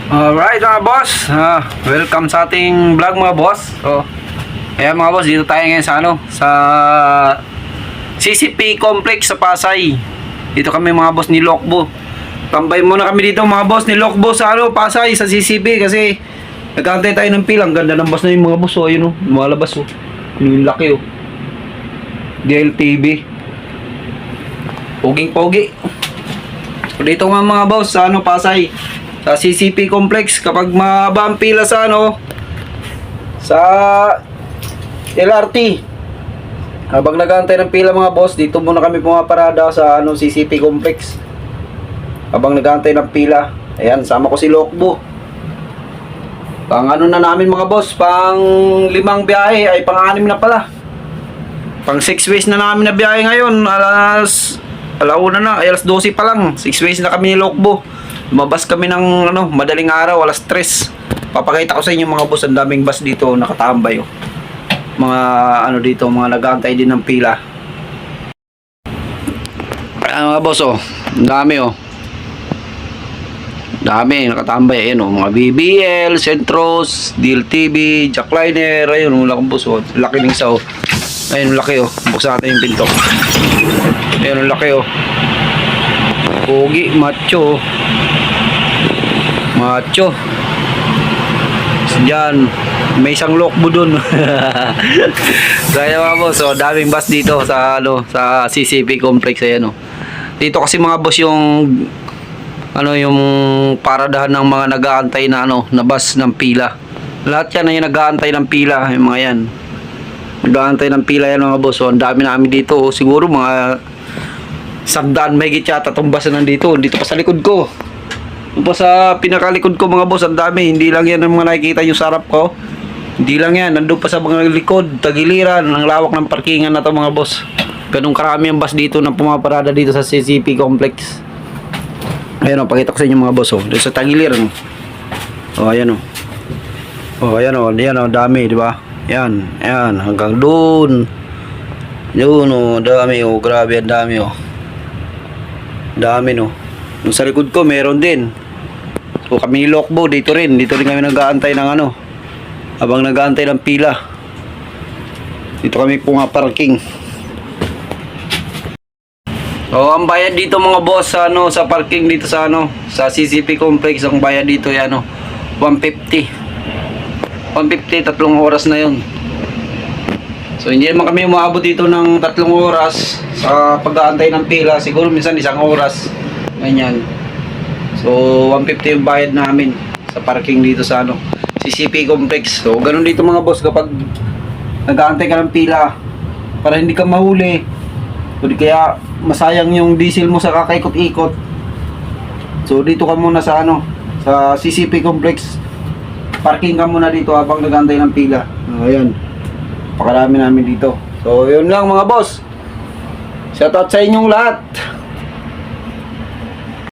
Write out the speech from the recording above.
Alright mga boss, welcome sa ating vlog mga boss. So, ayan mga boss, dito tayo ngayon sa sa CCP Complex sa Pasay. Dito kami mga boss ni Lokbo. Tambay muna kami dito mga boss ni Lokbo sa Pasay, sa CCP kasi nagkantay tayo ng pila. Ang ganda ng boss na yung mga boss, ayun lumalabas yung laki DLTV. Poging-pogi. So, dito nga mga boss sa Pasay, sa CCP Complex, kapag mahaba ang pila sa sa LRT, habang nag-aantay ng pila mga boss, dito muna kami pumaparada sa CCP Complex habang nag-aantay ng pila. Ayan, sama ko si Lokbo. Pang na namin mga boss, pang 5 biyahe, ay pang 6 na pala, pang 6 ways na namin na biyahe ngayon. Alauna na, ay alas 12 pa lang, 6 ways na kami ni Lokbo. Lumabas kami ng madaling araw, alas 3. Papakita ko sa inyo mga boss, ang daming bus dito nakatambay mga dito, mga nag-aantay din ng pila. Ayan mga boss, ang dami dami nakatambay. Ayan mga BBL, Centros, DLTV, Jackliner. Ayun mga boss, laki ng isa ayun, laki buksan natin yung pinto. Ayun, laki pogi, macho diyan, may isang Lokbo dun. Kaya mga boss, daming bus dito sa sa CCP Complex. Ayan dito kasi mga boss yung yung paradahan ng mga nag-aantay na na bus ng pila. Lahat yan ay nag-aantay ng pila, yung mga yan nag-aantay ng pila yan mga boss. Ang dami namin dito, siguro mga 100 may yata itong bus na nandito. Dito pa sa likod ko, pa sa pinakalikod ko mga boss, ang dami. Hindi lang yan ang mga nakikita nyo sa harap ko, hindi lang yan, nandun pa sa mga likod, tagiliran, ang lawak ng parkingan na to mga boss. Ganun karami ang bus dito na pumaparada dito sa CCP Complex. Ayan pakita ko sa inyo mga boss dito sa tagiliran. Ayan ayan dami, di ba? Yan hanggang doon. Yun dami grabe, ang dami dami Yung sa likod ko meron din. So kami ni Lokbo dito rin kami nag-aantay ng habang nag-aantay ng pila. Dito kami pumaparking. So ang bayad dito mga boss sa parking dito sa sa CCP Complex, ang bayad dito ay 150, 3 oras na yun. So hindi naman kami umabot dito ng 3 oras sa pag-aantay ng pila, siguro minsan 1 oras ganyan. So 150 yung bayad namin sa parking dito sa CCP Complex. So ganun dito mga boss, kapag nag-aantay ka ng pila, para hindi ka mahuli o di kaya masayang yung diesel mo sa kakaikot-ikot, so dito ka muna sa sa CCP Complex, parking ka muna dito habang nag-aantay ng pila. Ayan, pakarami namin dito. So yun lang mga boss, shoutout sa inyong lahat.